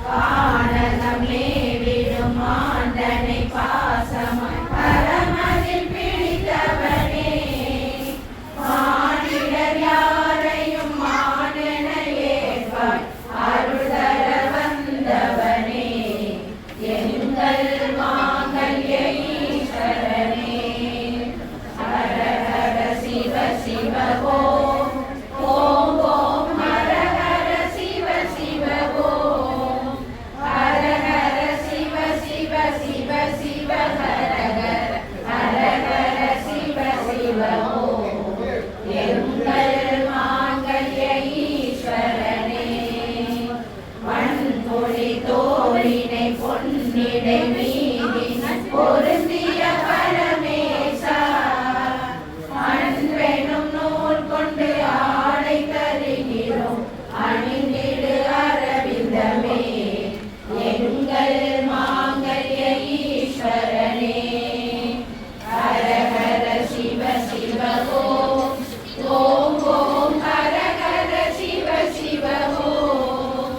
வானகம் மேவிடும் ஆண்டனை பாசமாய் பரமதில் பிடித்தவனே மானிடர் யாரையும் மானென ஏற்பாய் அருள் தர வந்தவனே எங்கள் மாங்கல்ய ஈஸ்வரனே ஹர ஹர சிவ சிவ ஓம் ஓம் ஓம் ஹர ஹர சிவ சிவ ஓம் ஹர ஹர சிவ சிவ சிவ சிவ ஹர ஹர ஹர ஹர சிவ சிவ ஓம் எங்கள் மாங்கல்ய ஈஸ்வரனே மண்பொழி தோழினை பொன்னிடை மீதின் பொருந்திய பரமேசா அன்பெனும் நூல் கொண்டு ஆடை தருகிறோம் அணிந்திடு அரவிந்தமே எங்கள் மாங்கல்ய ஈஸ்வரனே ஹர ஹர சிவ சிவ ஓம் ஓம் ஓம் ஹர ஹர சிவ சிவ ஓம்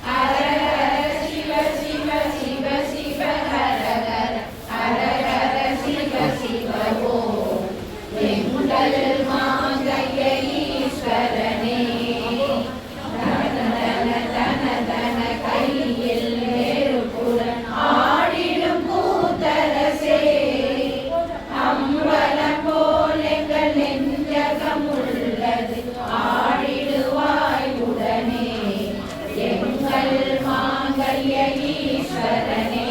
ஹர ஹர சிவ சிவ சிவ சிவ ஹர ஹர ஹர ஹர சிவ சிவ ஓம் எங்கள் மாங்கல்ய ஈஸ்வரனே தன தன தன தன கையில் நெருப்புடன் ஆடிடும் கூத்தரசே அம்பலம் போல் எங்கள் நெஞ்சகம் உள்ளது ஆடிடுவாய் உடனே எங்கள் மாங்கல்ய ஈஸ்வரனே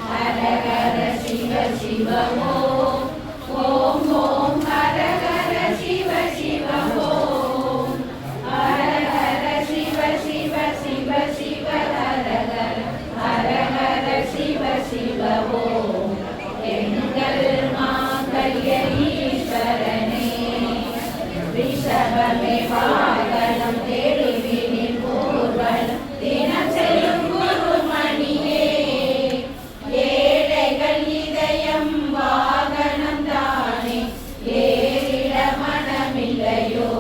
ஹர ஹர சிவ சிவ ஓம் ஓம் ஓம் ஹர ஹர சிவ சிவ ஓம் ஹர ஹர சிவ சிவ சிவ சிவ ஹர ஹர ஹர ஹர சிவ சிவ ஓம் எங்கள் மாங்கல்ய ஈஸ்வரனே ரிஷபமே வாகனம் தெருவினில் ஊர்வலம் தினம் செல்லும் குருமணியே ஏழைகள் இதயம் வாகனம் தானே ஏறிட மனமில்லையோ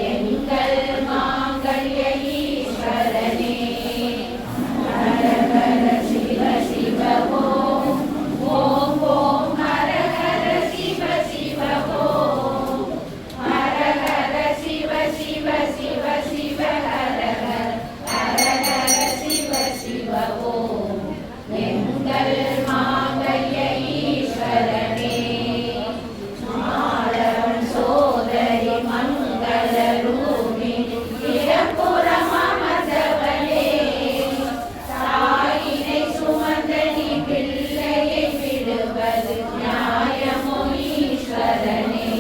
எங்கள் மாங்கல்ய ஈஸ்வரனே ஹர ஹர சிவ சிவ ஓம் ஓம் ஓம் ஹர ஹர சிவ சிவ ஓம் ஹர ஹர சிவ சிவ சிவ சிவ ஹர ஹர ஹர ஹர சிவ சிவ ஓம் எங்கள் மாங்கல்ய ஈஸ்வரனே மாலவன் சோதரி மங்கள ரூபிணி இடப்புறம் அமர்ந்தவளே தாயினை சுமந்த நீ பிள்ளையை விடுவது நியாயமோ ஈஸ்வரனே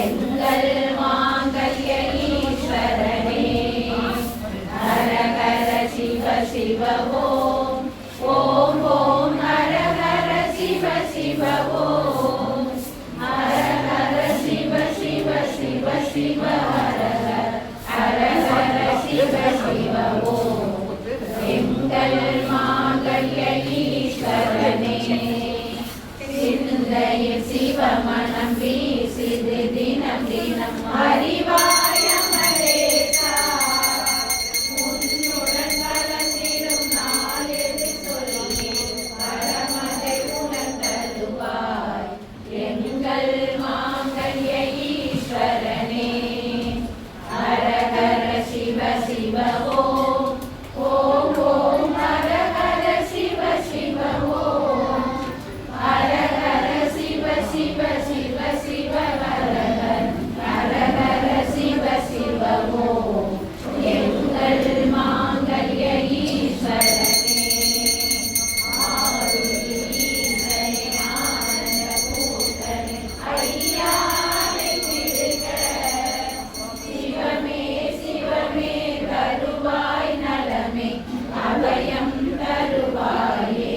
எங்கள் மாங்கல்ய ஈஸ்வரனே ஹர ஹர சிவ சிவ ஓம் ஓம் ஓம் ஹர ஹர சிவ சிவ ஓம் ஹர ஹர சிவ சிவ சிவ சிவ ஹர ஹர ஹர ஹர சிவ சிவ ஓம் எங்கள் மாங்கல்ய ஈஸ்வரனே சிந்தையில் சிவமணம் வீசிது தினம் தினம் அறிவாய மரேசா உன்னுடன் கலந்திடும் நாளெது சொல்லி பரமதை உணர்ந்தருவாய் எங்கள் மாங்கல்ய ஈஸ்வரனே ஹர ஹர சிவ சிவ ஓம் ஓம் ஓம் ஹர ஹர சிவ சிவ ஓம் ஹர ஹர சிவ சிவ சிவ சிவ ஹர ஹர ஹர ஹர சிவ சிவ ஓம் எங்கள் மாங்கல்ய ஈஸ்வரனே ஆருணி ஈசனே ஆனந்த பூதனே ஐயானை பிடிக்க சிவமே சிவமே தருவாய் நலமே அபயம் தருவாயே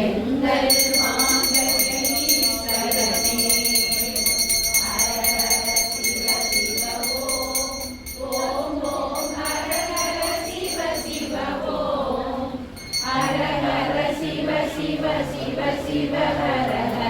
எங்கள் மாங்கல்ய ஈஸ்வரனே ஹர ஹர சிவ சிவ ஓம் ஓம் ஓம் ஹர ஹர சிவ சிவ ஓம் ஹர ஹர சிவ சிவ சிவ சிவ ஹர ஹர